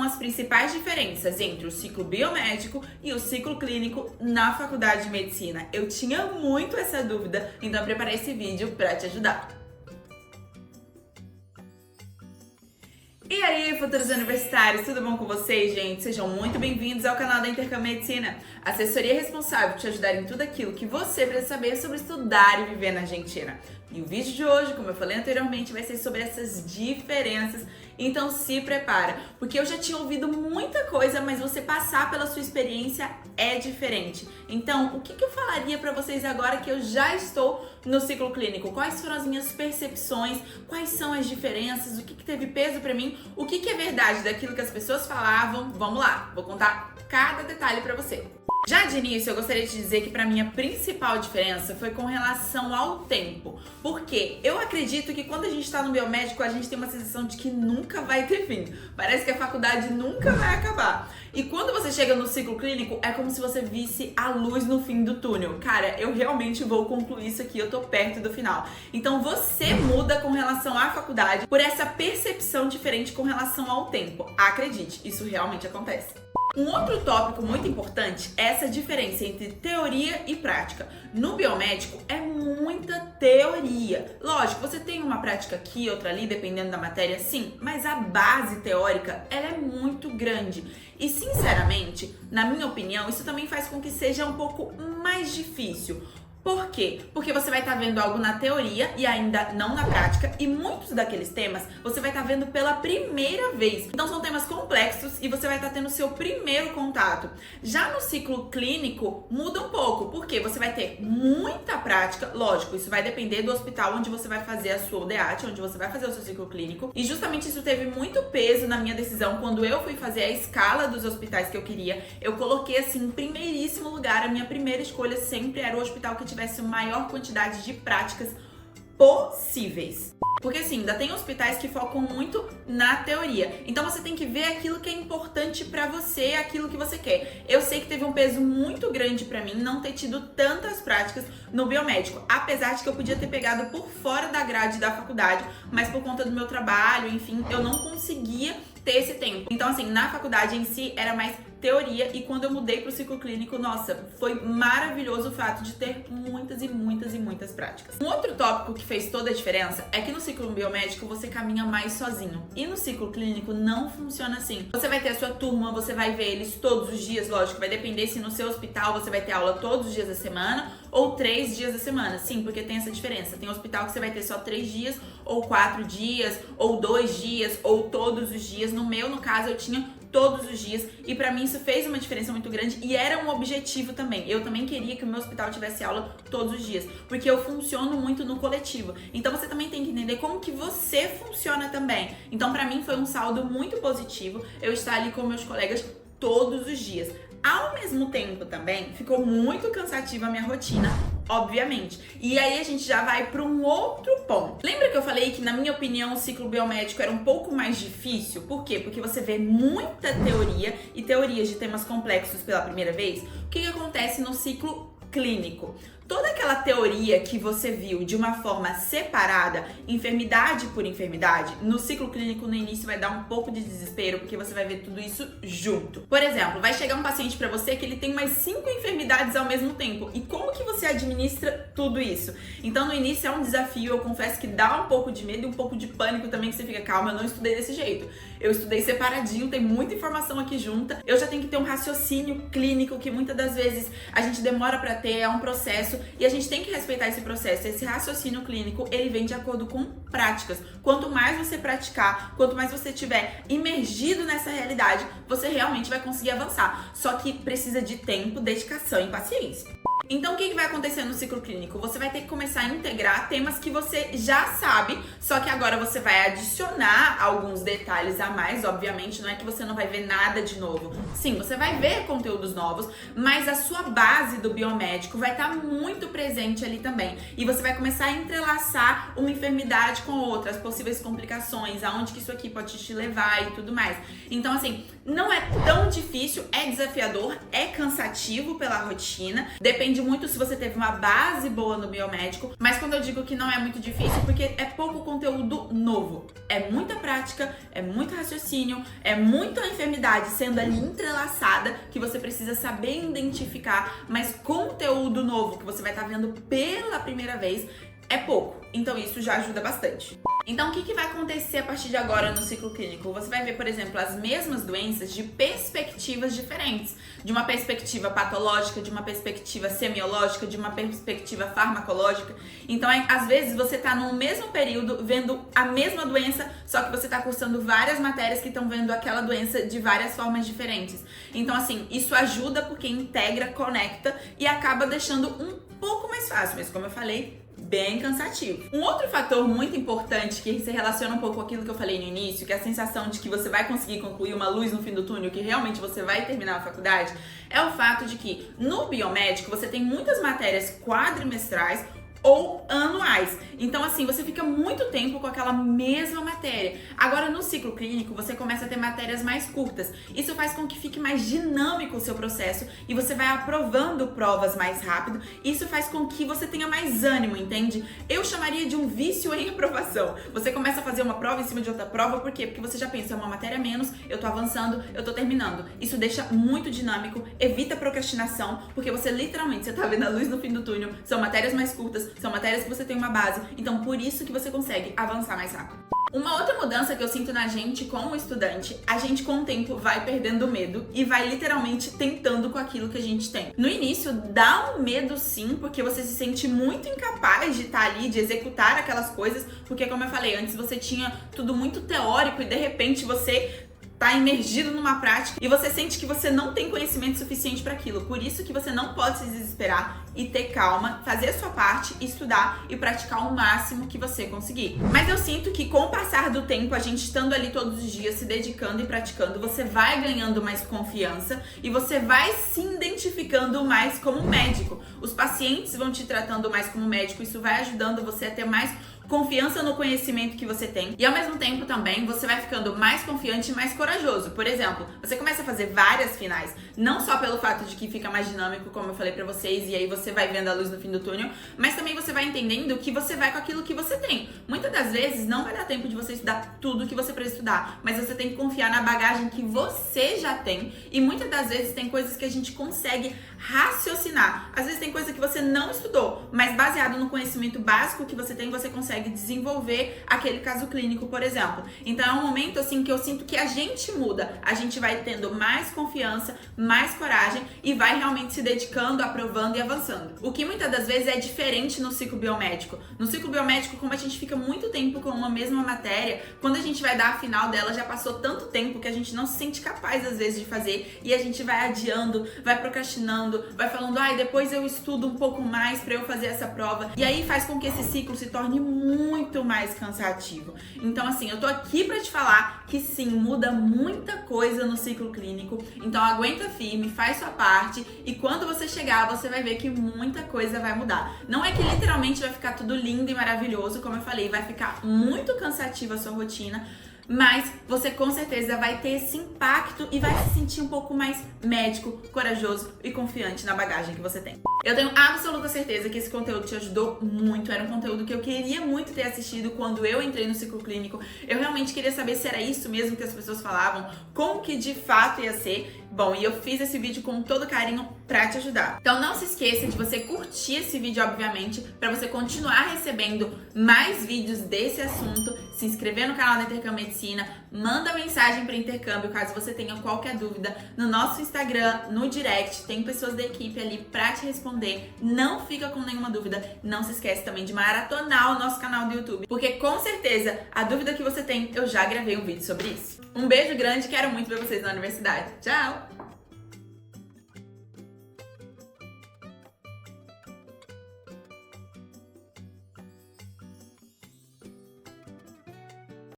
as principais diferenças entre o ciclo biomédico e o ciclo clínico na faculdade de medicina. Eu tinha muito essa dúvida, então eu preparei esse vídeo para te ajudar. E aí, futuros universitários, tudo bom com vocês, gente? Sejam muito bem-vindos ao canal da Intercam Medicina, assessoria responsável por te ajudar em tudo aquilo que você precisa saber sobre estudar e viver na Argentina. E o vídeo de hoje, como eu falei anteriormente, vai ser sobre essas diferenças, então se prepara, porque eu já tinha ouvido muita coisa, mas você passar pela sua experiência é diferente. Então, o que eu falaria pra vocês agora que eu já estou no ciclo clínico? Quais foram as minhas percepções? Quais são as diferenças? O que teve peso pra mim? O que é verdade daquilo que as pessoas falavam? Vamos lá, vou contar cada detalhe pra você. Já de início, eu gostaria de dizer que para mim a principal diferença foi com relação ao tempo. Porque eu acredito que quando a gente está no biomédico, a gente tem uma sensação de que nunca vai ter fim. Parece que a faculdade nunca vai acabar. E quando você chega no ciclo clínico, é como se você visse a luz no fim do túnel. Cara, eu realmente vou concluir isso aqui, eu tô perto do final. Então você muda com relação à faculdade por essa percepção diferente com relação ao tempo. Acredite, isso realmente acontece. Um outro tópico muito importante é essa diferença entre teoria e prática. No biomédico é muita teoria. Lógico, você tem uma prática aqui, outra ali, dependendo da matéria, sim, mas a base teórica ela é muito grande. E sinceramente, na minha opinião, isso também faz com que seja um pouco mais difícil. Por quê? Porque você vai estar vendo algo na teoria e ainda não na prática, e muitos daqueles temas você vai estar vendo pela primeira vez. Então são temas complexos e você vai estar tendo o seu primeiro contato. Já no ciclo clínico muda um pouco, porque você vai ter muita prática, lógico, isso vai depender do hospital onde você vai fazer a sua UDEAT, onde você vai fazer o seu ciclo clínico, e justamente isso teve muito peso na minha decisão quando eu fui fazer a escala dos hospitais que eu queria. Eu coloquei assim em primeiríssimo lugar, a minha primeira escolha sempre era o hospital que tivesse a maior quantidade de práticas possíveis. Porque assim, ainda tem hospitais que focam muito na teoria. Então você tem que ver aquilo que é importante pra você, aquilo que você quer. Eu sei que teve um peso muito grande pra mim não ter tido tantas práticas no biomédico, apesar de que eu podia ter pegado por fora da grade da faculdade, mas por conta do meu trabalho, enfim, eu não conseguia ter esse tempo. Então assim, na faculdade em si era mais teoria, e quando eu mudei pro ciclo clínico, nossa, foi maravilhoso o fato de ter muitas e muitas práticas. Um outro tópico que fez toda a diferença é que no ciclo biomédico você caminha mais sozinho, e no ciclo clínico não funciona assim. Você vai ter a sua turma, você vai ver eles todos os dias, lógico, vai depender se no seu hospital você vai ter aula todos os dias da semana ou 3 dias da semana. Sim, porque tem essa diferença. Tem hospital que você vai ter só 3 dias, ou 4 dias, ou 2 dias, ou todos os dias. No meu, no caso, eu tinha todos os dias, e pra mim isso fez uma diferença muito grande, e era um objetivo também. Eu também queria que o meu hospital tivesse aula todos os dias, porque eu funciono muito no coletivo. Então você também tem que entender como que você funciona também. Então pra mim foi um saldo muito positivo eu estar ali com meus colegas todos os dias. Ao mesmo tempo também ficou muito cansativa a minha rotina, obviamente. E aí a gente já vai para um outro ponto. Lembra que eu falei que, na minha opinião, o ciclo biomédico era um pouco mais difícil? Por quê? Porque você vê muita teoria e teorias de temas complexos pela primeira vez. O que acontece no ciclo clínico? Toda aquela teoria que você viu de uma forma separada, enfermidade por enfermidade, no ciclo clínico no início vai dar um pouco de desespero, porque você vai ver tudo isso junto. Por exemplo, vai chegar um paciente pra você que ele tem mais 5 enfermidades ao mesmo tempo. E como que você administra tudo isso? Então no início é um desafio, eu confesso que dá um pouco de medo e um pouco de pânico também, que você fica, calma, eu não estudei desse jeito. Eu estudei separadinho, tem muita informação aqui junta. Eu já tenho que ter um raciocínio clínico que muitas das vezes a gente demora pra ter, é um processo. E a gente tem que respeitar esse processo. Esse raciocínio clínico, ele vem de acordo com práticas. Quanto mais você praticar, quanto mais você estiver imergido nessa realidade, você realmente vai conseguir avançar. Só que precisa de tempo, dedicação e paciência. Então o que vai acontecer no ciclo clínico? Você vai ter que começar a integrar temas que você já sabe, só que agora você vai adicionar alguns detalhes a mais, obviamente, não é que você não vai ver nada de novo. Sim, você vai ver conteúdos novos, mas a sua base do biomédico vai estar muito presente ali também. E você vai começar a entrelaçar uma enfermidade com outra, as possíveis complicações, aonde que isso aqui pode te levar e tudo mais. Então, assim, não é tão difícil, é desafiador, é cansativo pela rotina, depende Depende muito se você teve uma base boa no biomédico, mas quando eu digo que não é muito difícil, porque é pouco conteúdo novo. É muita prática, é muito raciocínio, é muita enfermidade sendo ali entrelaçada que você precisa saber identificar, mas conteúdo novo que você vai estar vendo pela primeira vez é pouco. Então isso já ajuda bastante. Então o que vai acontecer a partir de agora no ciclo clínico? Você vai ver, por exemplo, as mesmas doenças de perspectivas diferentes. De uma perspectiva patológica, de uma perspectiva semiológica, de uma perspectiva farmacológica. Então, às vezes, você está no mesmo período vendo a mesma doença, só que você está cursando várias matérias que estão vendo aquela doença de várias formas diferentes. Então, assim, isso ajuda porque integra, conecta e acaba deixando um pouco mais fácil. Mas, como eu falei, bem cansativo. Um outro fator muito importante que se relaciona um pouco com aquilo que eu falei no início, que é a sensação de que você vai conseguir concluir uma luz no fim do túnel, que realmente você vai terminar a faculdade, é o fato de que no biomédico você tem muitas matérias quadrimestrais ou anuais. Então, assim, você fica muito tempo com aquela mesma matéria. Agora, no ciclo clínico, você começa a ter matérias mais curtas. Isso faz com que fique mais dinâmico o seu processo e você vai aprovando provas mais rápido. Isso faz com que você tenha mais ânimo, entende? Eu chamaria de um vício em aprovação. Você começa a fazer uma prova em cima de outra prova, por quê? Porque você já pensa, é uma matéria a menos, eu tô avançando, eu tô terminando. Isso deixa muito dinâmico, evita procrastinação, porque você literalmente, você tá vendo a luz no fim do túnel, são matérias mais curtas, são matérias que você tem uma base, então por isso que você consegue avançar mais rápido. Uma outra mudança que eu sinto na gente como estudante, a gente com o tempo vai perdendo medo e vai literalmente tentando com aquilo que a gente tem. No início dá um medo sim, porque você se sente muito incapaz de estar ali, de executar aquelas coisas, porque como eu falei antes, você tinha tudo muito teórico e de repente você tá imergido numa prática e você sente que você não tem conhecimento suficiente para aquilo. Por isso que você não pode se desesperar e ter calma, fazer a sua parte, estudar e praticar o máximo que você conseguir. Mas eu sinto que com o passar do tempo, a gente estando ali todos os dias, se dedicando e praticando, você vai ganhando mais confiança e você vai se identificando mais como médico. Os pacientes vão te tratando mais como médico, isso vai ajudando você a ter mais confiança no conhecimento que você tem e ao mesmo tempo também você vai ficando mais confiante e mais corajoso. Por exemplo, você começa a fazer várias finais, não só pelo fato de que fica mais dinâmico, como eu falei pra vocês, e aí você vai vendo a luz no fim do túnel, mas também você vai entendendo que você vai com aquilo que você tem. Muitas das vezes não vai dar tempo de você estudar tudo que você precisa estudar, mas você tem que confiar na bagagem que você já tem e muitas das vezes tem coisas que a gente consegue raciocinar. Às vezes tem coisa que você não estudou, mas baseado no conhecimento básico que você tem, você consegue desenvolver aquele caso clínico, por exemplo. Então é um momento assim que eu sinto que a gente muda, a gente vai tendo mais confiança, mais coragem e vai realmente se dedicando, aprovando e avançando. O que muitas das vezes é diferente no ciclo biomédico. No ciclo biomédico, como a gente fica muito tempo com uma mesma matéria, quando a gente vai dar a final dela, já passou tanto tempo que a gente não se sente capaz às vezes de fazer e a gente vai adiando, vai procrastinando, vai falando, depois eu estudo um pouco mais pra eu fazer essa prova. E aí faz com que esse ciclo se torne muito mais cansativo. Então, assim, eu tô aqui pra te falar que sim, muda muita coisa no ciclo clínico. Então, aguenta firme, faz sua parte e quando você chegar, você vai ver que muita coisa vai mudar. Não é que literalmente vai ficar tudo lindo e maravilhoso, como eu falei, vai ficar muito cansativa a sua rotina, mas você com certeza vai ter esse impacto e vai se sentir um pouco mais médico, corajoso e confiante na bagagem que você tem. Eu tenho absoluta certeza que esse conteúdo te ajudou muito, era um conteúdo que eu queria muito ter assistido quando eu entrei no ciclo clínico. Eu realmente queria saber se era isso mesmo que as pessoas falavam, como que de fato ia ser. Bom, e eu fiz esse vídeo com todo carinho pra te ajudar. Então não se esqueça de você curtir esse vídeo, obviamente, pra você continuar recebendo mais vídeos desse assunto, se inscrever no canal da Intercâmbio Medicina, manda mensagem para Intercâmbio caso você tenha qualquer dúvida no nosso Instagram, no direct, tem pessoas da equipe ali pra te responder, não fica com nenhuma dúvida, não se esquece também de maratonar o nosso canal do YouTube, porque com certeza a dúvida que você tem, eu já gravei um vídeo sobre isso. Um beijo grande, quero muito ver vocês na universidade. Tchau!